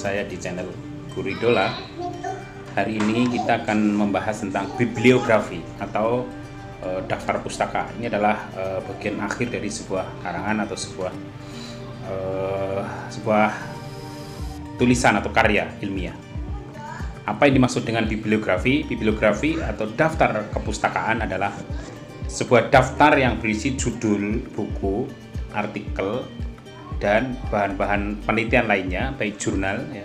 saya di channel Guru Idola. Hari ini kita akan membahas tentang bibliografi atau daftar pustaka. Ini adalah bagian akhir dari sebuah karangan atau sebuah tulisan atau karya ilmiah. Apa yang dimaksud dengan bibliografi? Bibliografi atau daftar kepustakaan adalah sebuah daftar yang berisi judul buku, artikel, dan bahan-bahan penelitian lainnya, baik jurnal ya,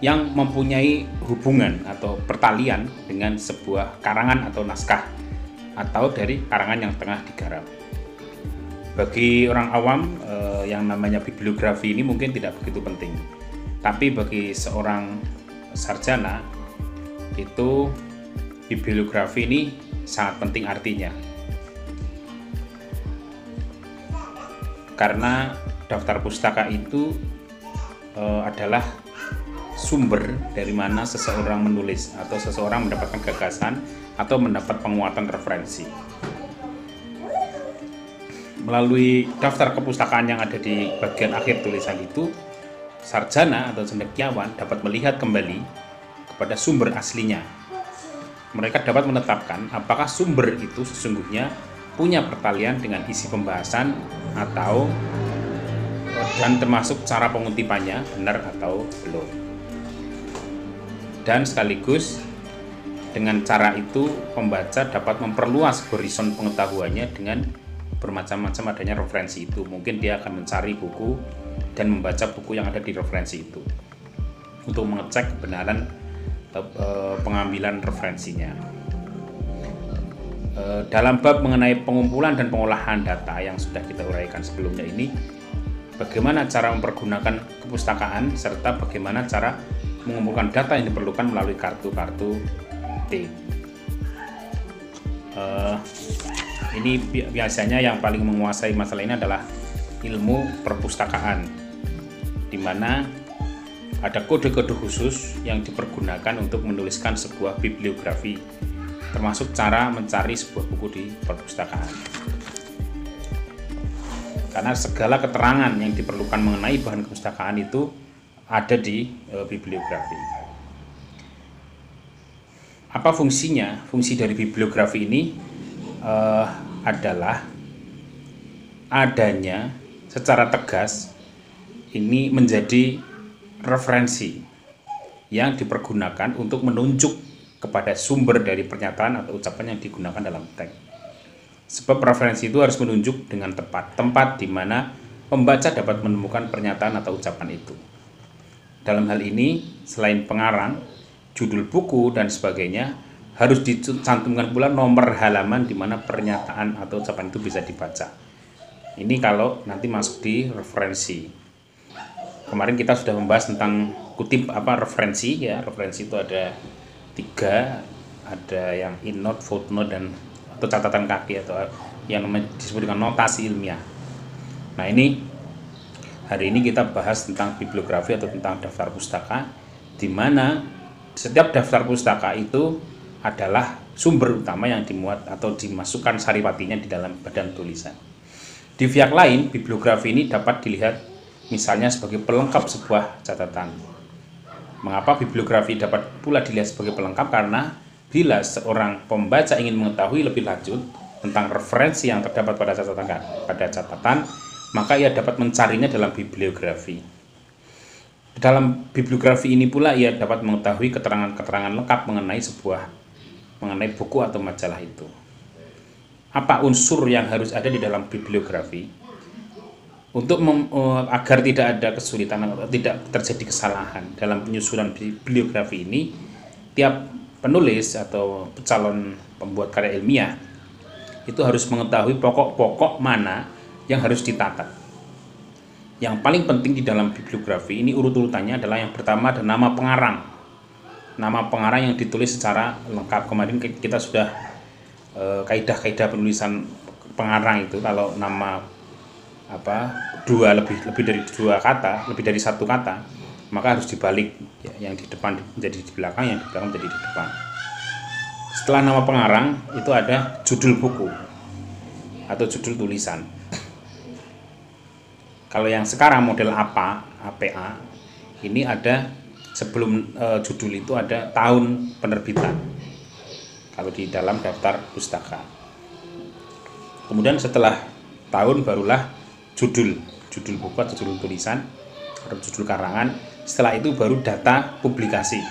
yang mempunyai hubungan atau pertalian dengan sebuah karangan atau naskah atau dari karangan yang tengah digarap. Bagi orang awam yang namanya bibliografi ini mungkin tidak begitu penting, tapi bagi seorang sarjana itu bibliografi ini sangat penting artinya, karena daftar pustaka itu adalah sumber dari mana seseorang menulis atau seseorang mendapatkan gagasan atau mendapat penguatan referensi. Melalui daftar kepustakaan yang ada di bagian akhir tulisan itu, sarjana atau cendekiawan dapat melihat kembali kepada sumber aslinya. Mereka dapat menetapkan apakah sumber itu sesungguhnya punya pertalian dengan isi pembahasan atau dan termasuk cara pengutipannya benar atau belum. Dan sekaligus dengan cara itu pembaca dapat memperluas horizon pengetahuannya dengan bermacam-macam adanya referensi itu. Mungkin dia akan mencari buku dan membaca buku yang ada di referensi itu untuk mengecek kebenaran pengambilan referensinya. Dalam bab mengenai pengumpulan dan pengolahan data yang sudah kita uraikan sebelumnya ini, bagaimana cara mempergunakan kepustakaan serta bagaimana cara mengumpulkan data yang diperlukan melalui kartu-kartu T. Ini biasanya yang paling menguasai masalah ini adalah ilmu perpustakaan, di mana ada kode-kode khusus yang dipergunakan untuk menuliskan sebuah bibliografi, termasuk cara mencari sebuah buku di perpustakaan. Karena segala keterangan yang diperlukan mengenai bahan kepustakaan itu ada di bibliografi. Apa fungsinya? Fungsi dari bibliografi ini adalah adanya secara tegas ini menjadi referensi yang dipergunakan untuk menunjuk kepada sumber dari pernyataan atau ucapan yang digunakan dalam teks. Sebab referensi itu harus menunjuk dengan tepat tempat di mana pembaca dapat menemukan pernyataan atau ucapan itu. Dalam hal ini, selain pengarang, judul buku, dan sebagainya, harus dicantumkan pula nomor halaman di mana pernyataan atau ucapan itu bisa dibaca. Ini kalau nanti masuk di referensi. Kemarin kita sudah membahas tentang kutip referensi ya. Referensi itu ada 3, ada yang in-note, footnote, dan atau catatan kaki atau yang disebut dengan notasi ilmiah. Nah, hari ini kita bahas tentang bibliografi atau tentang daftar pustaka, di mana setiap daftar pustaka itu adalah sumber utama yang dimuat atau dimasukkan saripatinya di dalam badan tulisan. Di pihak lain, bibliografi ini dapat dilihat misalnya sebagai pelengkap sebuah catatan. Mengapa bibliografi dapat pula dilihat sebagai pelengkap? Karena bila seorang pembaca ingin mengetahui lebih lanjut tentang referensi yang terdapat pada catatan, maka ia dapat mencarinya dalam bibliografi. Dalam bibliografi ini pula ia dapat mengetahui keterangan-keterangan lengkap mengenai buku atau majalah itu. Apa unsur yang harus ada di dalam bibliografi? Agar tidak ada kesulitan atau tidak terjadi kesalahan dalam penyusunan bibliografi ini, tiap penulis atau calon pembuat karya ilmiah itu harus mengetahui pokok-pokok mana yang harus ditata. Yang paling penting di dalam bibliografi ini urut-urutannya adalah yang pertama ada nama pengarang. Nama pengarang yang ditulis secara lengkap. Kemarin kita sudah kaidah-kaidah penulisan pengarang itu, kalau nama lebih dari 2 kata, lebih dari 1 kata, maka harus dibalik ya, yang di depan menjadi di belakang, yang di belakang menjadi di depan. Setelah nama pengarang itu ada judul buku atau judul tulisan. Kalau yang sekarang model APA ini ada sebelum judul itu ada tahun penerbitan kalau di dalam daftar pustaka. Kemudian setelah tahun barulah judul buku atau judul tulisan atau judul karangan. Setelah itu baru data publikasi.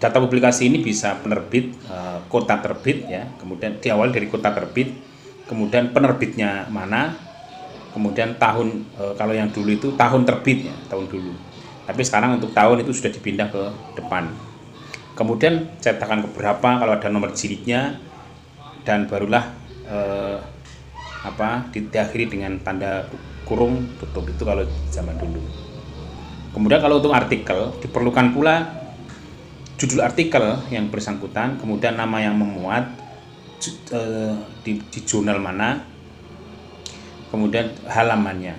Data publikasi ini bisa penerbit, kota terbit ya, kemudian diawali dari kota terbit, kemudian penerbitnya mana, kemudian tahun, kalau yang dulu itu tahun terbitnya, tahun dulu. Tapi sekarang untuk tahun itu sudah dipindah ke depan. Kemudian cetakan keberapa kalau ada nomor jilidnya, dan barulah diakhiri dengan tanda kurung tutup, itu kalau zaman dulu. Kemudian kalau untuk artikel diperlukan pula judul artikel yang bersangkutan, kemudian nama yang memuat, di jurnal mana, kemudian halamannya,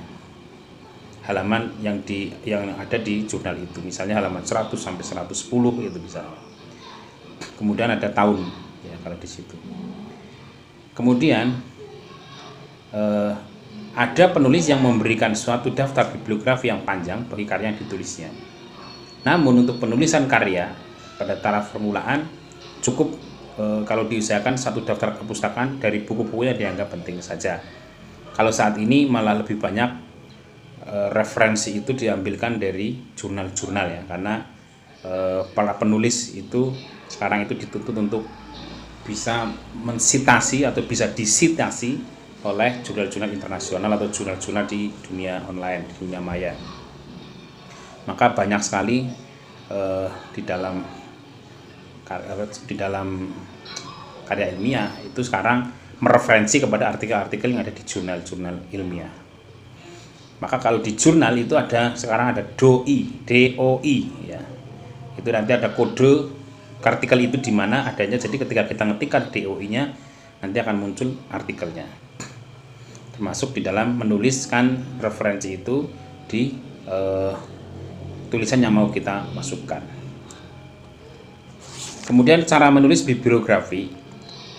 halaman yang ada di jurnal itu, misalnya halaman 100 sampai 110 itu bisa. Kemudian ada tahun ya kalau di situ. Kemudian ada penulis yang memberikan suatu daftar bibliografi yang panjang bagi karya yang ditulisnya. Namun untuk penulisan karya pada taraf permulaan cukup kalau diusahakan satu daftar perpustakaan dari buku-bukunya dianggap penting saja. Kalau saat ini malah lebih banyak referensi itu diambilkan dari jurnal-jurnal ya, karena para penulis itu sekarang itu dituntut untuk bisa mensitasi atau bisa disitasi oleh jurnal-jurnal internasional atau jurnal-jurnal di dunia online, di dunia maya. Maka banyak sekali di dalam karya ilmiah itu sekarang mereferensi kepada artikel-artikel yang ada di jurnal-jurnal ilmiah. Maka kalau di jurnal itu sekarang ada DOI ya. Itu nanti ada kode artikel itu di mana adanya. Jadi ketika kita ngetikkan DOI-nya nanti akan muncul artikelnya. Termasuk di dalam menuliskan referensi itu di tulisan yang mau kita masukkan. Kemudian cara menulis bibliografi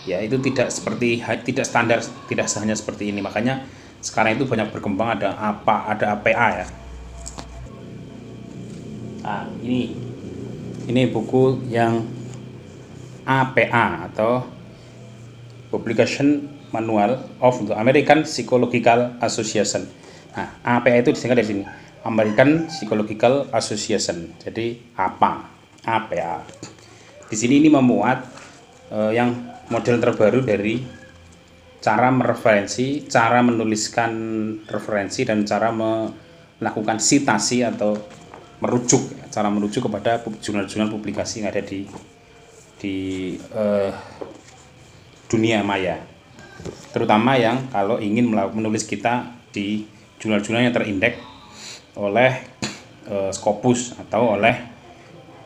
ya itu tidak standar, tidak hanya seperti ini. Makanya sekarang itu banyak berkembang, ada APA ya. Nah, ini buku yang APA atau Publication Manual of the American Psychological Association. Nah, APA itu disingkat dari sini, American Psychological Association. Jadi APA. Di sini ini memuat yang model terbaru dari cara mereferensi, cara menuliskan referensi, dan cara melakukan sitasi atau cara merujuk kepada jurnal-jurnal publikasi yang ada di dunia maya. Terutama yang kalau ingin menulis kita di jurnal-jurnal yang terindeks oleh Scopus atau oleh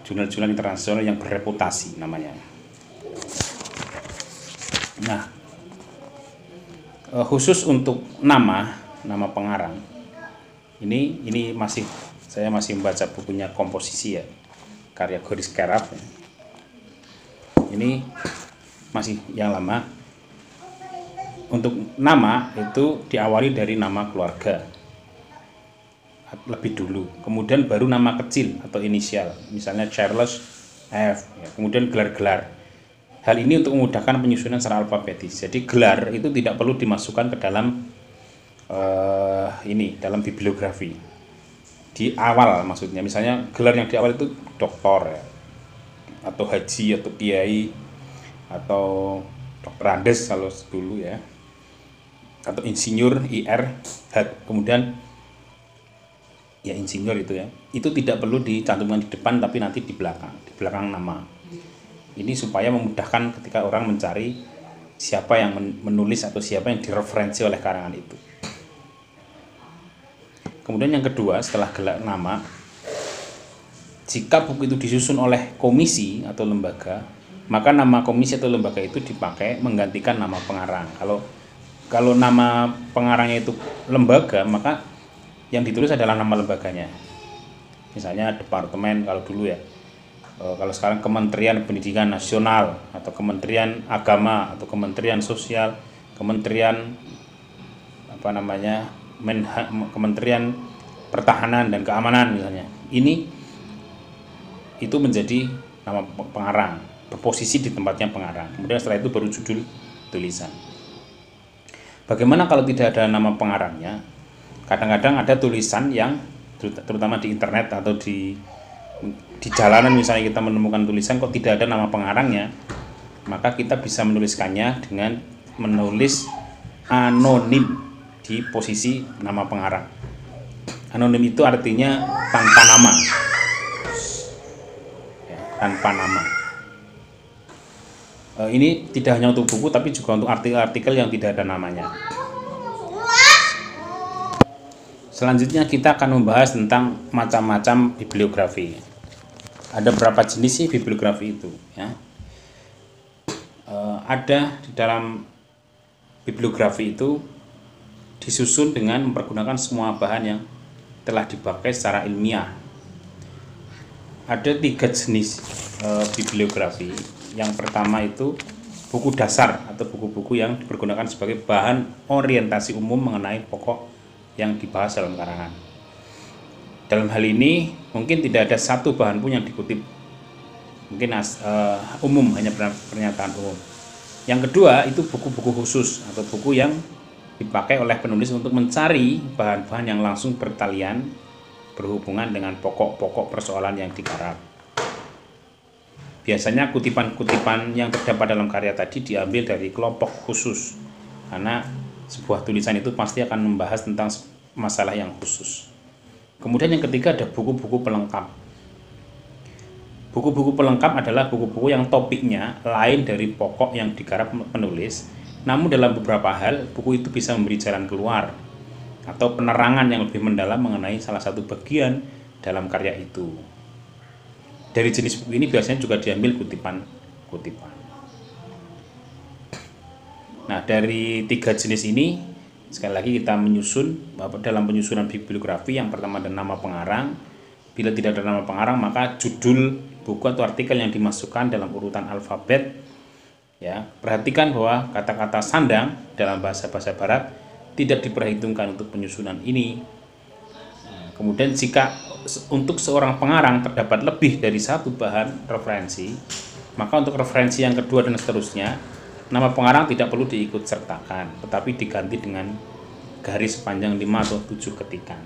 jurnal-jurnal internasional yang berreputasi namanya. Nah, khusus untuk nama pengarang ini saya masih membaca bukunya Komposisi ya, karya Goris Kerap ya. Ini masih yang lama. Untuk nama itu diawali dari nama keluarga lebih dulu, kemudian baru nama kecil atau inisial, misalnya Charles F ya, kemudian gelar-gelar. Hal ini untuk memudahkan penyusunan secara alfabetis. Jadi gelar itu tidak perlu dimasukkan ke dalam dalam bibliografi di awal, maksudnya misalnya gelar yang di awal itu doktor ya, atau haji atau kiai atau dokter Andes kalau dulu ya, atau insinyur IR, kemudian ya insinyur itu ya, itu tidak perlu dicantumkan di depan tapi nanti di belakang nama. Ini supaya memudahkan ketika orang mencari siapa yang menulis atau siapa yang direferensi oleh karangan itu. Kemudian yang kedua, setelah gelar nama, jika buku itu disusun oleh komisi atau lembaga, maka nama komisi atau lembaga itu dipakai menggantikan nama pengarang. Kalau nama pengarangnya itu lembaga, maka yang ditulis adalah nama lembaganya. Misalnya departemen kalau dulu ya. Kalau sekarang Kementerian Pendidikan Nasional atau Kementerian Agama atau Kementerian Sosial, Kementerian Kementerian pertahanan dan keamanan misalnya. Itu menjadi nama pengarang, berposisi di tempatnya pengarang. Kemudian setelah itu baru judul tulisan. Bagaimana kalau tidak ada nama pengarangnya? Kadang-kadang ada tulisan yang terutama di internet atau di jalanan misalnya kita menemukan tulisan kok tidak ada nama pengarangnya, maka kita bisa menuliskannya dengan menulis anonim di posisi nama pengarang. Anonim itu artinya tanpa nama, ya, tanpa nama. Ini tidak hanya untuk buku tapi juga untuk artikel-artikel yang tidak ada namanya. Selanjutnya kita akan membahas tentang macam-macam bibliografi. Ada berapa jenis sih bibliografi itu? Ya. Ada di dalam bibliografi itu disusun dengan mempergunakan semua bahan yang telah dipakai secara ilmiah. Ada 3 jenis bibliografi. Yang pertama itu buku dasar atau buku-buku yang dipergunakan sebagai bahan orientasi umum mengenai pokok yang dibahas dalam karangan. Dalam hal ini mungkin tidak ada satu bahan pun yang dikutip, mungkin umum, hanya pernyataan umum. Yang kedua itu buku-buku khusus atau buku yang dipakai oleh penulis untuk mencari bahan-bahan yang langsung bertalian berhubungan dengan pokok-pokok persoalan yang digarap. Biasanya kutipan-kutipan yang terdapat dalam karya tadi diambil dari kelompok khusus, karena sebuah tulisan itu pasti akan membahas tentang masalah yang khusus. Kemudian yang ketiga ada buku-buku pelengkap. Buku-buku pelengkap adalah buku-buku yang topiknya lain dari pokok yang digarap penulis, namun dalam beberapa hal buku itu bisa memberi jalan keluar atau penerangan yang lebih mendalam mengenai salah satu bagian dalam karya itu. Dari jenis buku ini biasanya juga diambil kutipan-kutipan. Nah, dari 3 jenis ini sekali lagi kita menyusun dalam penyusunan bibliografi. Yang pertama ada nama pengarang. Bila tidak ada nama pengarang, maka judul buku atau artikel yang dimasukkan dalam urutan alfabet. Ya, perhatikan bahwa kata-kata sandang dalam bahasa barat tidak diperhitungkan untuk penyusunan ini. Kemudian jika untuk seorang pengarang terdapat lebih dari satu bahan referensi, maka untuk referensi yang kedua dan seterusnya, nama pengarang tidak perlu diikut sertakan, tetapi diganti dengan garis sepanjang 5 atau 7 ketikan.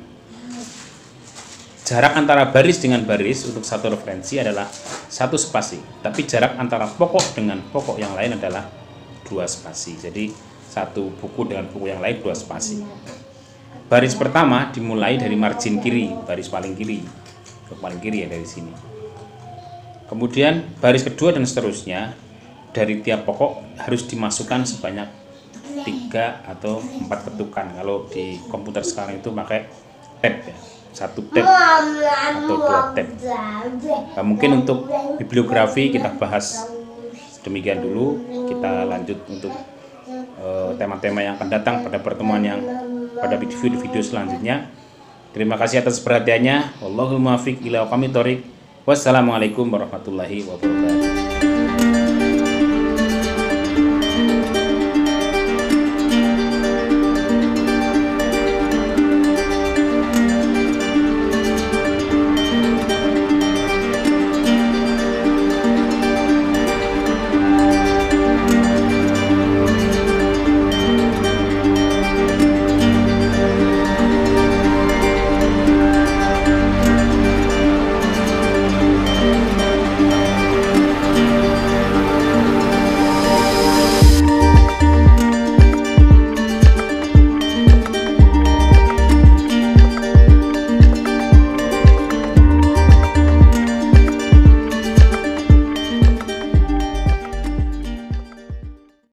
Jarak antara baris dengan baris untuk satu referensi adalah 1 spasi, tapi jarak antara pokok dengan pokok yang lain adalah 2 spasi. Jadi satu buku dengan buku yang lain 2 spasi. Baris pertama dimulai dari margin kiri, baris paling kiri ke paling kiri ya, dari sini. Kemudian baris kedua dan seterusnya dari tiap pokok harus dimasukkan sebanyak 3 atau 4 ketukan. Kalau di komputer sekarang itu pakai tab ya, 1 tab atau 2 tab. Nah, mungkin untuk bibliografi kita bahas demikian dulu. Kita lanjut untuk tema-tema yang akan datang pada pertemuan yang pada video selanjutnya. Terima kasih atas perhatiannya. Wallahul muwaffiq ila aqwamit thoriq. Wassalamualaikum warahmatullahi wabarakatuh.